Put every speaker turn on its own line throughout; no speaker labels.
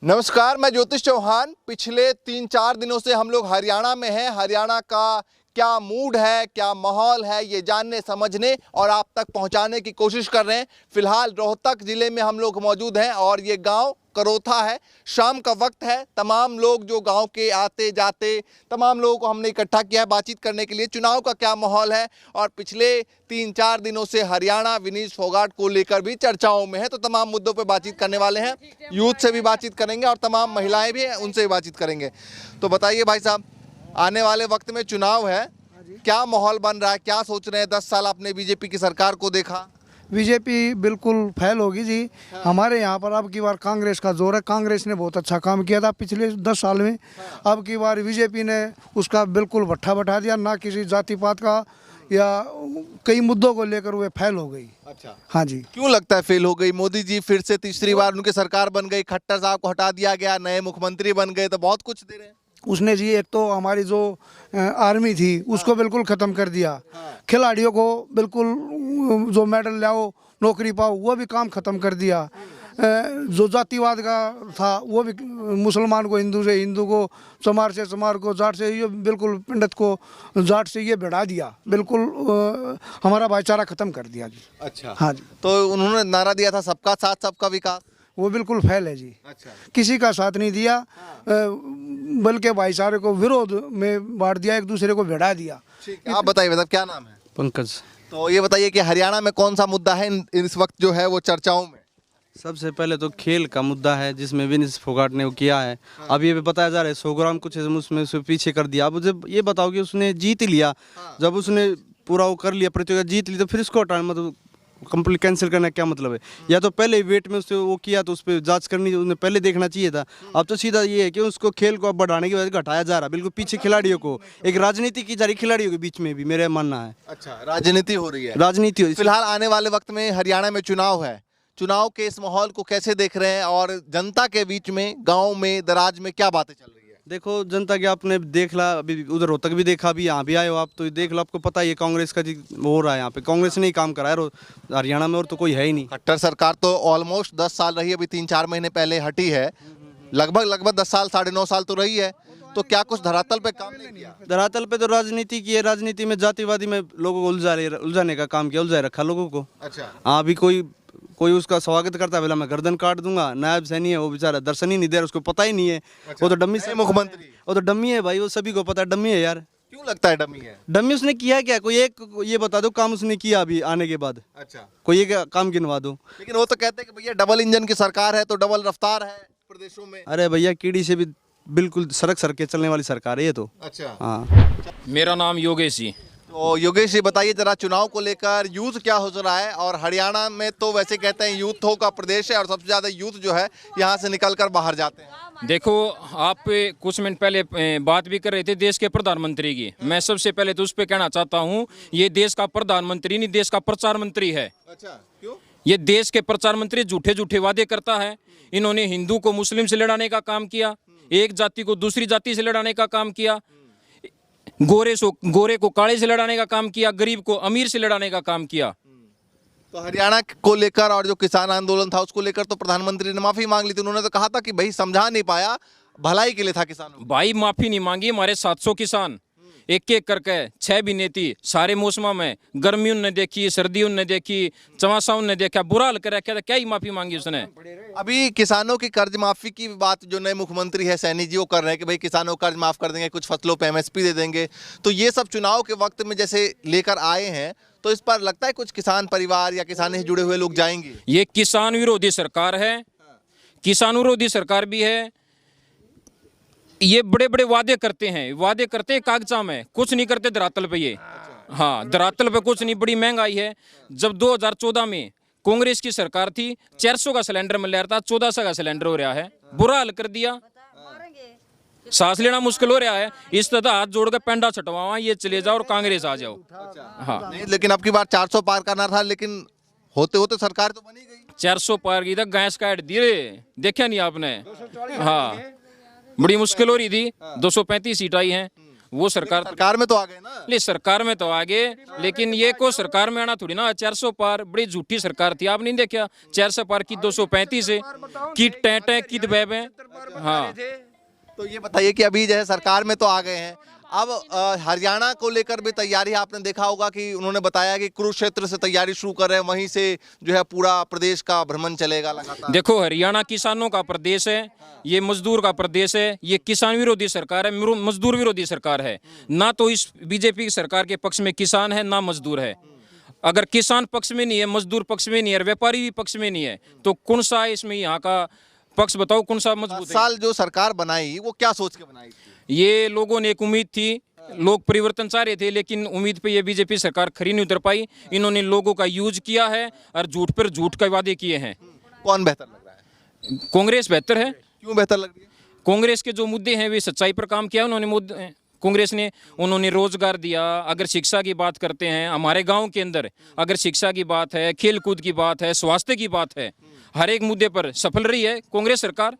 नमस्कार, मैं ज्योतिष चौहान। पिछले 3-4 दिनों से हम लोग हरियाणा में हैं। हरियाणा का क्या मूड है, क्या माहौल है, ये जानने समझने और आप तक पहुंचाने की कोशिश कर रहे हैं। फिलहाल रोहतक जिले में हम लोग मौजूद हैं और ये गांव करोथा है। शाम का वक्त है। तमाम लोग जो गांव के आते जाते तमाम लोगों को हमने इकट्ठा किया है बातचीत करने के लिए। चुनाव का क्या माहौल है और पिछले 3-4 दिनों से हरियाणा विनीश फोगाट को लेकर भी चर्चाओं में है, तो तमाम मुद्दों पर बातचीत करने वाले हैं। यूथ से भी बातचीत करेंगे और तमाम महिलाएं भी हैं, उनसे भी बातचीत करेंगे। तो बताइए भाई साहब, आने वाले वक्त में चुनाव है, क्या माहौल बन रहा है, क्या सोच रहे हैं? 10 साल आपने बीजेपी की सरकार को देखा।
बीजेपी बिल्कुल फेल होगी जी। हमारे यहाँ पर अब की बार कांग्रेस का जोर है। कांग्रेस ने बहुत अच्छा काम किया था पिछले 10 साल में। अब की बार बीजेपी ने उसका बिल्कुल भट्ठा बैठा दिया। ना किसी जाति पात का या कई मुद्दों को लेकर वे फेल हो गई।
अच्छा,
हाँ जी।
क्यों लगता है फेल हो गई? मोदी जी फिर से तीसरी बार उनकी सरकार बन गई, खट्टर साहब को हटा दिया गया, नए मुख्यमंत्री बन गए, तो बहुत कुछ दे रहे हैं।
उसने जी एक तो हमारी जो आर्मी थी उसको बिल्कुल ख़त्म कर दिया। खिलाड़ियों को बिल्कुल जो मेडल लाओ नौकरी पाओ वो भी काम ख़त्म कर दिया। जो जातिवाद का था वो भी मुसलमान को हिंदू से, हिंदू को चमार से, चमार को जाट से, ये बिल्कुल पंडित को जाट से ये बढ़ा दिया। बिल्कुल हमारा भाईचारा ख़त्म कर दिया जी।
अच्छा,
हाँ जी।
तो उन्होंने नारा दिया था सबका साथ सबका विकास,
वो बिल्कुल फेल है जी।
अच्छा,
किसी का साथ नहीं दिया, बल्कि भाईचारे को विरोध में बांट दिया, एक दूसरे को भिड़ा दिया।
ठीक है, आप बताइए मतलब क्या नाम है?
पंकज।
तो ये बताइए कि हरियाणा में कौन सा मुद्दा है इस वक्त जो है वो चर्चाओं में?
सबसे पहले तो खेल का मुद्दा है जिसमें विनीश फोगाट ने वो किया है। अब ये बताया जा रहा है 100 ग्राम कुछ उसमें से पीछे कर दिया। अब जब ये बताओ कि उसने जीत लिया, जब उसने पूरा वो कर लिया, प्रतियोगिता जीत ली, तो फिर इसको हटाना मतलब कंप्लीट कैंसिल करना क्या मतलब है? या तो पहले वेट में उससे वो किया तो उस पर जांच करनी, उन्हें पहले देखना चाहिए था। अब तो सीधा ये है कि उसको खेल को अब बढ़ाने की वजह से घटाया जा रहा है, बिल्कुल पीछे खिलाड़ियों को। एक राजनीति की जा रही खिलाड़ियों के बीच में भी, मेरा मानना है।
अच्छा, राजनीति हो रही है।
राजनीति हो
फिलहाल आने वाले वक्त में हरियाणा में चुनाव है। चुनाव के इस माहौल को कैसे देख रहे हैं और जनता के बीच में, गांव में, दराज में क्या बातें चल रही है?
देखो, जनता के आपने देख ला, अभी उधर रोहतक भी देखा, अभी यहाँ भी आए हो आप तो देख लो, आपको पता ही है कांग्रेस का जी वो हो रहा है। यहाँ पे कांग्रेस ने ही काम करा है हरियाणा में, और तो कोई है ही नहीं।
खट्टर सरकार तो ऑलमोस्ट 10 साल रही, अभी 3-4 महीने पहले हटी है। लगभग 10 साल, 9.5 साल तो रही है। तो क्या कुछ धरातल पे काम नहीं किया?
धरातल पे तो राजनीति की है, राजनीति में जातिवादी में लोगों को उलझाने का काम किया, उलझाए रखा लोगों को।
अच्छा,
हाँ, अभी कोई उसका स्वागत करता है, बोला मैं गर्दन काट दूंगा। नायब सैनी है वो बेचारा, दर्शन ही नहीं दे रहा, उसको पता ही नहीं है। वो तो डम्मी से
मुख्यमंत्री,
वो तो डम्मी है भाई, वो सभी को पता है डम्मी है यार।
क्यों लगता है डमी है?
डम्मी उसने किया क्या? कोई एक ये बता दो काम उसने किया अभी आने के बाद,
अच्छा,
कोई एक काम गिनवा दो।
लेकिन वो तो कहते हैं कि भैया डबल इंजन की सरकार है तो डबल रफ्तार है प्रदेशों में।
अरे भैया, कीड़ी से भी बिल्कुल सड़क के चलने वाली सरकार है ये तो।
अच्छा,
हाँ।
मेरा नाम योगेश जी।
तो योगेश जी बताइए जरा, चुनाव को लेकर यूथ क्या हो रहा है? और हरियाणा में तो वैसे कहते हैं यूथों का प्रदेश है और सबसे ज्यादा यूथ जो है यहाँ से निकलकर बाहर जाते हैं।
देखो, आप कुछ मिनट पहले बात भी कर रहे थे देश के प्रधानमंत्री की। मैं सबसे पहले तो उस पर कहना चाहता हूँ, ये देश का प्रधानमंत्री नहीं, देश का प्रचार मंत्री है।
अच्छा, क्यों?
ये देश के प्रचार मंत्री झूठे झूठे वादे करता है। इन्होंने हिंदू को मुस्लिम से लड़ाने का काम किया, एक जाति को दूसरी जाति से लड़ाने का काम किया, गोरे को काले से लड़ाने का काम किया, गरीब को अमीर से लड़ाने का काम किया।
तो हरियाणा को लेकर और जो किसान आंदोलन था उसको लेकर तो प्रधानमंत्री ने माफी मांग ली थी। उन्होंने तो कहा था कि भाई समझा नहीं पाया, भलाई के लिए था किसानों।
भाई माफी नहीं मांगी। हमारे 700 किसान एक एक करके 6 महीने थी, सारे मौसमों में, गर्मी उनने देखी, सर्दी उनने देखी, चमासा उनने देखा, बुरा हाल कर रखा था, क्या ही माफी मांगी उसने।
अभी किसानों की कर्ज माफी की बात जो नए मुख्यमंत्री है सैनी जी वो कर रहे हैं कि भाई किसानों को कर्ज माफ कर देंगे, कुछ फसलों पे MSP दे देंगे। तो ये सब चुनाव के वक्त में जैसे लेकर आए हैं, तो इस पर लगता है कुछ किसान परिवार या किसानों से जुड़े हुए लोग जाएंगे?
ये किसान विरोधी सरकार है, किसान विरोधी सरकार भी है। ये बड़े बड़े वादे करते हैं कागजा में, कुछ नहीं करते धरातल पे ये। हाँ, धरातल पे कुछ नहीं। बड़ी महंगाई है। जब 2014 में कांग्रेस की सरकार थी, 400 का सिलेंडर मिल रहा था, 1400 का सिलेंडर हो रहा है। बुरा हाल कर दिया, सांस लेना मुश्किल हो रहा है। इस तरह हाथ जोड़ कर पेंडा छटवावा, ये चले जाओ और कांग्रेस आ जाओ। हाँ,
नहीं, लेकिन अब की बार 400 पार करना था, लेकिन होते होते सरकार तो बनी गई।
400 पार की तक गैस काट दिए, देखा नहीं आपने? हाँ, बड़ी मुश्किल हो रही थी। 235 सीट आई हैं। वो
सरकार में तो आ गए ना।
ले सरकार में तो आगे, लेकिन ये को सरकार में आना थोड़ी ना। 400 पार बड़ी झूठी सरकार थी, आप नहीं देखा? 400 पार की 235 है, किट टैट है, किट बैब है। हाँ।
तो ये बताइए कि अभी जो है सरकार में तो आ गए हैं, अब हरियाणा को लेकर भी तैयारी आपने देखा होगा कि उन्होंने बताया कि कुरुक्षेत्र से तैयारी शुरू कर रहे हैं, वहीं से जो है पूरा प्रदेश का भ्रमण चलेगा लगातार।
देखो, हरियाणा किसानों का प्रदेश है, ये मजदूर का प्रदेश है, ये किसान विरोधी सरकार है, मजदूर विरोधी सरकार है। ना तो इस बीजेपी की सरकार के पक्ष में किसान है, ना मजदूर है। अगर किसान पक्ष में नहीं है, मजदूर पक्ष में नहीं है, व्यापारी भी पक्ष में नहीं है, तो कौन सा इसमें यहाँ का पक्ष बताओ, कौन सा मजबूत है?
साल जो सरकार बनाई वो क्या सोच के बनाई थी?
ये लोगों ने एक उम्मीद थी, लोग परिवर्तन चाह रहे थे, लेकिन उम्मीद पे ये बीजेपी सरकार खरी नहीं उतर पाई। इन्होंने लोगों का यूज किया है और झूठ पर झूठ का वादे किए हैं।
कौन बेहतर लग रहा है?
कांग्रेस बेहतर है।
क्यों बेहतर लग रही है?
कांग्रेस के जो मुद्दे हैं वे सच्चाई पर काम किया उन्होंने। कांग्रेस ने उन्होंने रोजगार दिया। अगर शिक्षा की बात करते हैं, हमारे गांव के अंदर अगर शिक्षा की बात है, खेल कूद की बात है, स्वास्थ्य की बात है, हर एक मुद्दे पर सफल रही है कांग्रेस सरकार।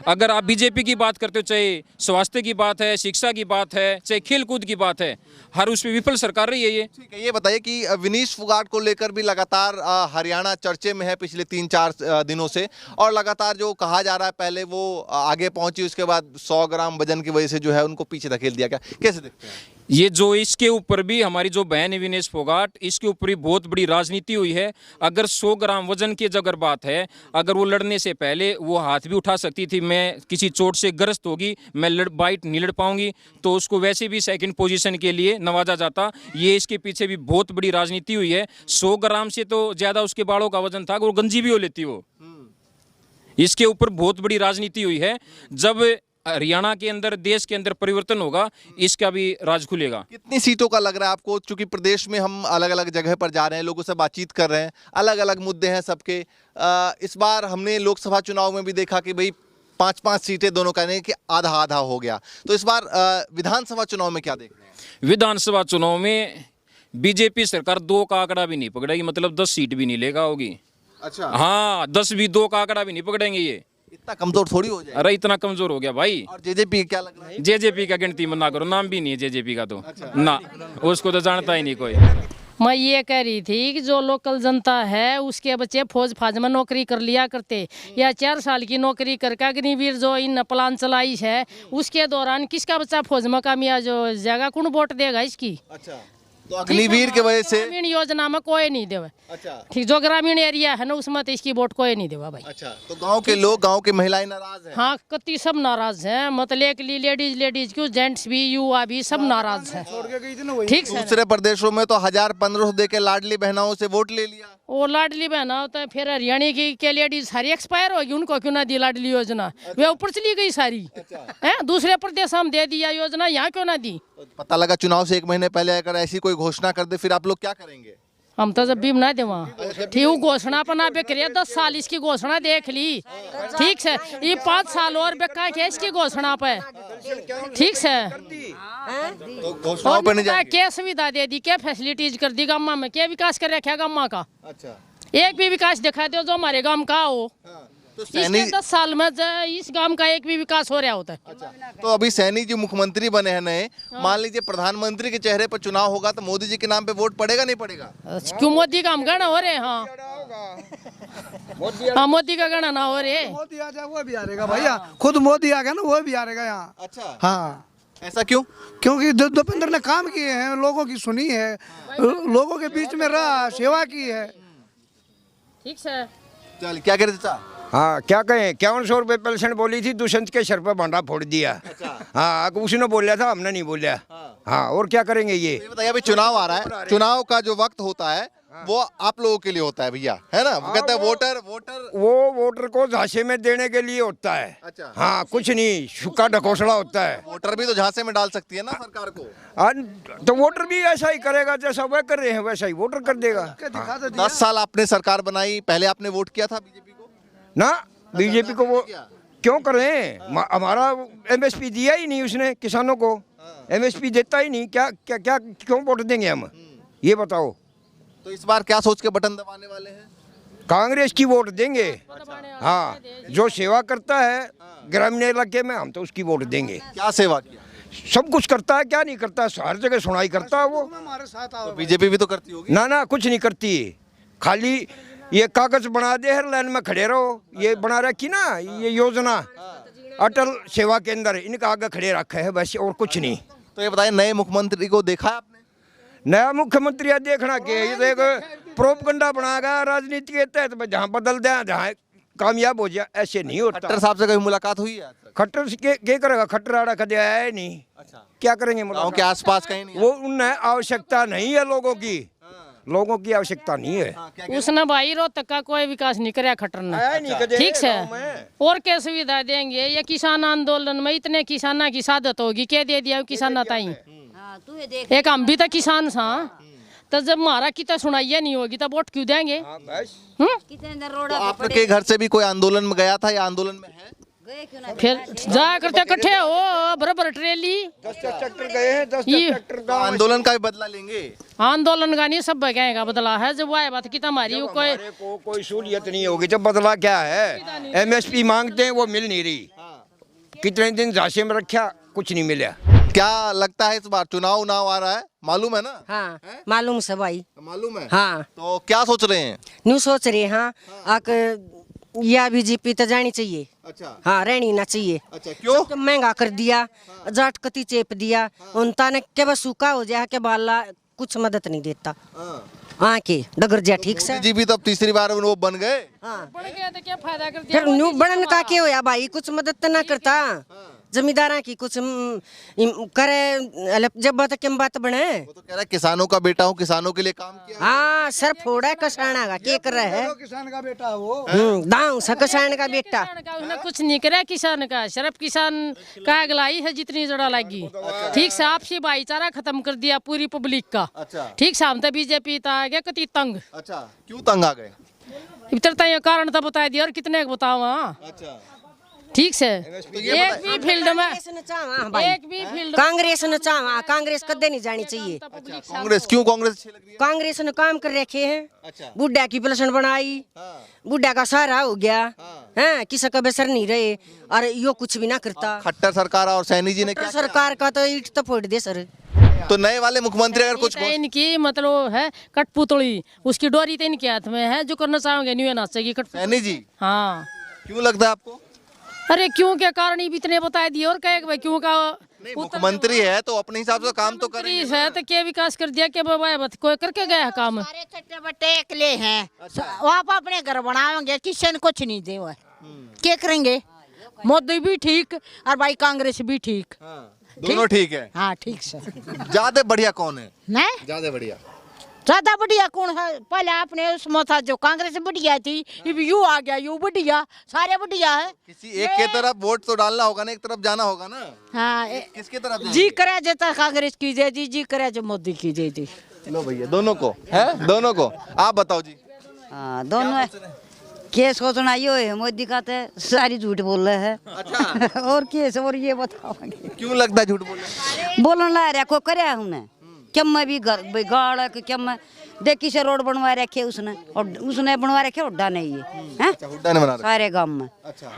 अगर आप बीजेपी की बात करते हो, चाहे स्वास्थ्य की बात है, शिक्षा की बात है, चाहे खेल कूद की बात है, हर उसमें विफल सरकार रही है ये।
ठीक है, ये बताइए कि विनीश फोगाट को लेकर भी लगातार हरियाणा चर्चे में है पिछले 3-4 दिनों से, और लगातार जो कहा जा रहा है, पहले वो आगे पहुंची, उसके बाद 100 ग्राम वजन की वजह से जो है उनको पीछे धकेल दिया गया। कैसे देखते हैं?
ये जो इसके ऊपर भी हमारी जो बहन है विनेश फोगाट, इसके ऊपर भी बहुत बड़ी राजनीति हुई है। अगर 100 ग्राम वजन की अगर बात है, अगर वो लड़ने से पहले वो हाथ भी उठा सकती थी, मैं किसी चोट से ग्रस्त होगी, मैं बाइट नहीं लड़ पाऊंगी, तो उसको वैसे भी सेकंड पोजीशन के लिए नवाजा जाता। ये इसके पीछे भी बहुत बड़ी राजनीति हुई है। 100 ग्राम से तो ज्यादा उसके बालों का वजन था, वो गंजी भी हो लेती वो। इसके ऊपर बहुत बड़ी राजनीति हुई है। जब हरियाणा के अंदर, देश के अंदर परिवर्तन होगा, इसका भी राज खुलेगा।
कितनी सीटों का लग रहा है आपको? चूंकि प्रदेश में हम अलग अलग जगह पर जा रहे हैं, लोगों से बातचीत कर रहे हैं, अलग अलग मुद्दे हैं सबके। इस बार हमने लोकसभा चुनाव में भी देखा कि भाई 5-5 सीटें दोनों का, नहीं कि आधा आधा हो गया। तो इस बार विधानसभा चुनाव में क्या देख रहे हैं?
विधानसभा चुनाव में बीजेपी सरकार 2 का आंकड़ा भी नहीं पकड़ेगी, मतलब 10 सीट भी नहीं लेगा होगी।
अच्छा,
हाँ, 10 भी 2 का आंकड़ा भी नहीं पकड़ेंगे ये।
इतना कमजोर थोड़ी हो जाए।
अरे इतना कमजोर हो गया भाई।
और जेजेपी क्या लग रहा है?
जेजेपी का गिनती मत ना करो, नाम भी नहीं है जेजेपी का तो। ना, उसको तो जानता ही नहीं कोई।
मैं ये कह रही थी कि जो लोकल जनता है उसके बच्चे फौज फाज में नौकरी कर लिया करते, या 4 साल की नौकरी करके अग्निवीर जो इन प्लान चलाई है, उसके दौरान किसका बच्चा फौज में कामयाब हो जाएगा? कौन वोट देगा इसकी?
अच्छा, तो अग्निवीर के वजह से
ग्रामीण योजना में कोई नहीं देवा।
अच्छा,
ठीक, जो ग्रामीण एरिया है ना, उसमें तो इसकी वोट कोई नहीं देवा भाई।
अच्छा, तो गांव के लोग, गांव की महिलाएं नाराज हैं।
हाँ, कति सब नाराज हैं, मतलब कि लेडीज क्यों, जेंट्स भी, युवा भी, सब नाराज हैं। ठीक है।
दूसरे प्रदेशों में तो 1000-1500 दे के लाडली बहनाओं से वोट ले लिया।
वो लाडली बहना होता है, फिर हरियाणा की के लेडीज सारी एक्सपायर होगी, उनको क्यों ना दी लाडली योजना? वे ऊपर चली गई सारी है, दूसरे प्रदेश हम दे दिया योजना, यहाँ क्यों ना दी?
पता लगा चुनाव से 1 महीने पहले अगर ऐसी कोई घोषणा कर दे, फिर आप लोग क्या करेंगे?
हम तो जब भी बना दे वहाँ ठीक, घोषणा पना पे करिए, 10 साल इसकी घोषणा देख ली, ठीक है, ये 5 साल और बेका के इसकी घोषणा पे, ठीक है,
तो घोषणाओं पे नहीं जाएंगे?
क्या सुविधा दे दी, क्या फैसिलिटीज कर दी गाँव में, क्या विकास कर रखा गाँव का?
अच्छा,
एक भी विकास दिखा दो जो हमारे गाँव का हो।
तो
इसके
सैनी
10 साल में इस गांव का एक भी विकास हो रहा होता है।
अच्छा, तो अभी सैनी जी मुख्यमंत्री बने हैं नए, मान लीजिए प्रधानमंत्री के चेहरे पर चुनाव होगा, तो मोदी जी के नाम पे वोट पड़ेगा नहीं पड़ेगा?
क्यों मोदी का हम गणना हो रहे? हाँ, हाँ, मोदी का गणना ना हो रहे।
मोदी आ जाए वो भी आ रहेगा भैया, खुद मोदी आ गया ना वो भी आ रहेगा यहाँ।
अच्छा,
हाँ,
ऐसा क्यों?
क्योंकि दीपेंद्र ने काम किए हैं, लोगों की सुनी है, लोगों के बीच में रहा, सेवा की है।
ठीक है,
चल, क्या कह रहे थे?
हाँ, क्या कहें, 5100 रुपये पेंशन बोली थी, दुष्यंत के सर पे भांडा फोड़ दिया। हाँ, उसने बोला था, हमने नहीं बोला। हाँ, और क्या करेंगे ये?
ये बताइए, अभी चुनाव आ रहा है, चुनाव का जो वक्त होता है वो आप लोगों के लिए होता है भैया, है ना? वो कहते हैं वोटर
वो वोटर को झांसे में देने के लिए होता है।
अच्छा,
हाँ, कुछ नहीं, सूखा ढकोसला होता है।
वोटर भी तो झांसे में डाल सकती है ना सरकार को।
तो वोटर भी ऐसा ही करेगा, जैसा वह कर रहे हैं वैसा ही वोटर कर देगा।
10 साल आपने सरकार बनाई, पहले आपने वोट किया था बीजेपी को?
ना, बीजेपी को वो क्यों करें? हमारा MSP दिया ही नहीं उसने किसानों को, MSP देता ही नहीं, क्या क्या क्या क्यों वोट देंगे हम? ये बताओ।
तो इस बार क्या सोच के बटन दबाने वाले हैं?
कांग्रेस की वोट देंगे। हाँ, जो सेवा करता है ग्रामीण इलाके में, हम तो उसकी वोट देंगे।
क्या सेवा किया?
सब कुछ करता है, क्या नहीं करता, हर जगह सुनाई करता है वो।
हमारे साथ आओ।
तो बीजेपी भी तो करती होगी।
ना, कुछ नहीं करती, खाली ये कागज बना दे, हर लाइन में खड़े रहो, ये बना रखी ना ये योजना। अटल सेवा केंद्र इनका आगे खड़े रखा है बस, और कुछ नहीं।
तो ये बताइए, नए मुख्यमंत्री को देखा है आपने?
नया मुख्यमंत्री है देखना के, ये तो एक प्रोपगंडा बनाएगा राजनीति के तहत, जहाँ बदल दें जहाँ कामयाब हो जाए, ऐसे नहीं होता।
खट्टर साहब से कभी मुलाकात हुई है आज तक?
खट्टर से क्या करेगा, खट्टर आड़ा कदे आया ही नहीं।
अच्छा,
क्या करेंगे
गाँव के आसपास कहीं नहीं?
वो उन्हें आवश्यकता नहीं है, लोगों की आवश्यकता नहीं है।
उसने भाई रोहतक का कोई विकास नहीं कराया खट्टर ने, ठीक से। और क्या सुविधा देंगे? ये किसान आंदोलन में इतने किसाना की सादत होगी, क्या दे दिया किसान ताई? एक हम भी तो किसान था, तो जब हमारा कितना सुनाइया नहीं होगी तब वोट क्यों देंगे?
तो आपके घर से भी कोई आंदोलन में गया था या आंदोलन में है?
फिर जा करते इकट्ठे हो बराबर ट्रेली
10 ट्रैक्टर गए हैं, 10 ट्रैक्टर
तो आंदोलन का भी बदला लेंगे?
आंदोलन का नहीं, सब बगाए का बदला है। जब वो बात कितना हमारी
कोई सहूलियत नहीं होगी। जब बदला क्या है, एमएसपी मांगते हैं वो मिल नहीं रही, कितने दिन झांसे में रखा, कुछ नहीं मिला।
क्या लगता है इस बार चुनाव आ रहा है, मालूम है ना?
हाँ मालूम से भाई,
मालूम है।
हाँ
तो क्या सोच रहे हैं?
न्यू सोच रहे हाँ या बीजेपी तो जानी चाहिए।
अच्छा,
हाँ रहनी ना चाहिए।
अच्छा, क्यों?
तो महंगा कर दिया, जाट कती चेप दिया, उनता ने के बस सूखा हो जाए के बाला कुछ मदद नहीं देता। हाँ के डगर जा ठीक से
जी भी तो अब तीसरी बार वो बन गए।
हाँ
बढ़ गया तो क्या फायदा कर दिया?
फिर न्यू बनन का के होया भाई, कुछ मदद तो ना करता। जमींदारा की कुछ करे जब बात क्या बात बने।
वो तो कह रहा है किसानों का बेटा हूँ, किसानों के लिए काम किया।
हाँ सर फोड़ा कसाना का के कर रहा है,
किसान का बेटा है वो।
दाऊ सा कसाना का बेटा।
किसान का उसने कुछ नहीं करा किसान का, सिर्फ किसान का अगलाई है जितनी जड़ा लगी। ठीक से आपसी भाईचारा खत्म कर दिया पूरी पब्लिक का।
अच्छा,
ठीक से हम तो बीजेपी आ गया कति तंग।
अच्छा, क्यों तंग आ गए?
इतना ये कारण तो बता दिया, और कितने बताओ। हाँ
अच्छा,
ठीक से एक भी फील्ड में, एक भी फील्ड
कांग्रेस ने चाहा, कांग्रेस कदे नहीं जानी चाहिए।
कांग्रेस क्यों? कांग्रेस अच्छी लग रही है?
कांग्रेस ने काम कर रखे हैं,
अच्छा,
बुढ़ा की पेंशन बनाई, बुढ़ा का सहारा हो गया है, किसी का बेसर नहीं रहे, और यो कुछ भी ना करता।
खट्टर सरकार और सैनी जी ने क्या
सरकार का तो ईट तो फोड़ दे सर।
तो नए वाले मुख्यमंत्री अगर कुछ
इनकी मतलब है कठपुतली, उसकी डोरी तो इनके हाथ में है, जो करना चाहोगे नहीं नाचेगी कठपुतली।
सैनी जी
हाँ
क्यों लगता है आपको?
अरे क्यों के कारण ही इतने बता दिए, और कहे भाई क्यों का
मुख्यमंत्री है तो अपने हिसाब से काम तो करेंगे।
है तो क्या विकास कर दिया क्या बाबा, कोई करके गया है काम?
सारे चट्टे बट्टे अकेले हैं, वो आप अपने घर बनाओगे, किसी ने कुछ नहीं दे हुआ, क्या करेंगे? मोदी भी ठीक और भाई कांग्रेस भी ठीक,
दोनों ठीक है।
हाँ ठीक से।
ज्यादा बढ़िया कौन है?
नहीं
ज्यादा बढ़िया
ज्यादा बढ़िया कौन है? पहले आपने उसमें था जो कांग्रेस बढ़िया थी, अब यू आ गया, यू बढ़िया, सारे बढ़िया है।
किसी एक के तरफ वोट तो डालना होगा ना, एक तरफ जाना होगा ना।
हाँ
किसके तरफ जाएंगे?
जी करे जो कांग्रेस की जय जी करे जो मोदी की जय जी।
लो भैया, दोनों को है, दोनों को। आप बताओ जी।
हाँ दोनों है। केस को सुनाइयो है, मोदी का तो सारी झूठ बोल रहे है।
अच्छा,
और केस और ये बताओगे
क्यों लगता है झूठ बोल रहे हैं?
बोलन ला रहा को करे हमने क्या मैं भी गाड़ क्या मैं देखी से रोड बनवा रखे उसने, और उसने बनवा रखे उड्डा नहीं है, हैं?
हुड्डा ने बना रखा।
सारे गांव में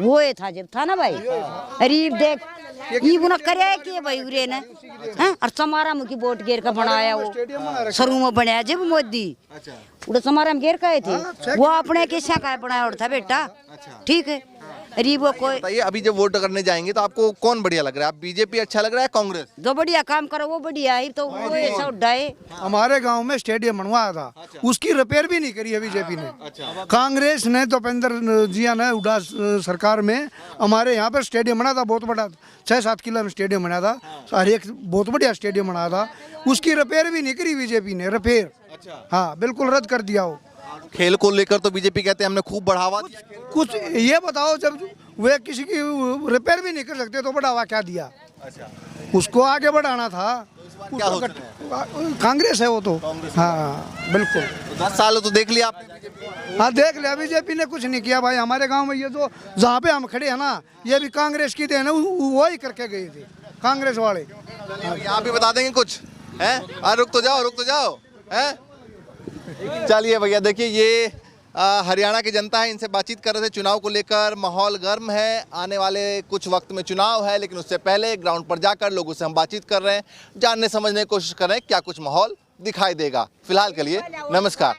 वो ये था जब था ना भाई। अरे देख ये बुना करे कि भाई उरे ने हैं, और समारा मुखी बोट घेर का बनाया वो सरू में बनाया जब मोदी उड़ा समारा में घेर का थे, वो अपने किस्सा का बनाया और था बेटा। ठीक है, अरे वो कोई
बताइए, अभी जब वोट करने जाएंगे तो आपको कौन बढ़िया लग रहा है? आप बीजेपी अच्छा लग रहा है, कांग्रेस?
जो बढ़िया काम करो वो बढ़िया है, तो वो ऐसा उड्डा है।
हमारे गांव में स्टेडियम बनवाया था, उसकी रिपेयर भी नहीं करी है बीजेपी ने। कांग्रेस ने तो उपेंद्र जिया ने उड़ा सरकार में हमारे यहाँ पर स्टेडियम बना था, बहुत बड़ा 6-7 किलो में स्टेडियम बना था, हर एक बहुत बढ़िया स्टेडियम बना था, उसकी रिपेयर भी नहीं करी बीजेपी ने। रिपेयर हाँ बिल्कुल रद्द कर दिया हो।
खेल को लेकर तो बीजेपी कहते हैं हमने खूब बढ़ावा दिया।
कुछ ये बताओ, जब वे किसी की रिपेयर भी नहीं कर सकते तो बढ़ावा क्या दिया? उसको आगे बढ़ाना था।
क्या सोच रहे
कांग्रेस है वो तो। हाँ बिल्कुल।
10 साल तो देख लिया आपने।
हाँ देख लिया, बीजेपी ने कुछ नहीं किया भाई। हमारे गांव में ये जो जहाँ पे हम खड़े हैं ना, ये भी कांग्रेस की देन है, वो ही करके गए थे कांग्रेस वाले।
यहाँ भी बता देंगे कुछ है? रुक तो जाओ है। चलिए भैया, देखिए ये हरियाणा की जनता है, इनसे बातचीत कर रहे थे। चुनाव को लेकर माहौल गर्म है, आने वाले कुछ वक्त में चुनाव है, लेकिन उससे पहले ग्राउंड पर जाकर लोगों से हम बातचीत कर रहे हैं, जानने समझने की कोशिश कर रहे हैं क्या कुछ माहौल दिखाई देगा। फिलहाल के लिए नमस्कार।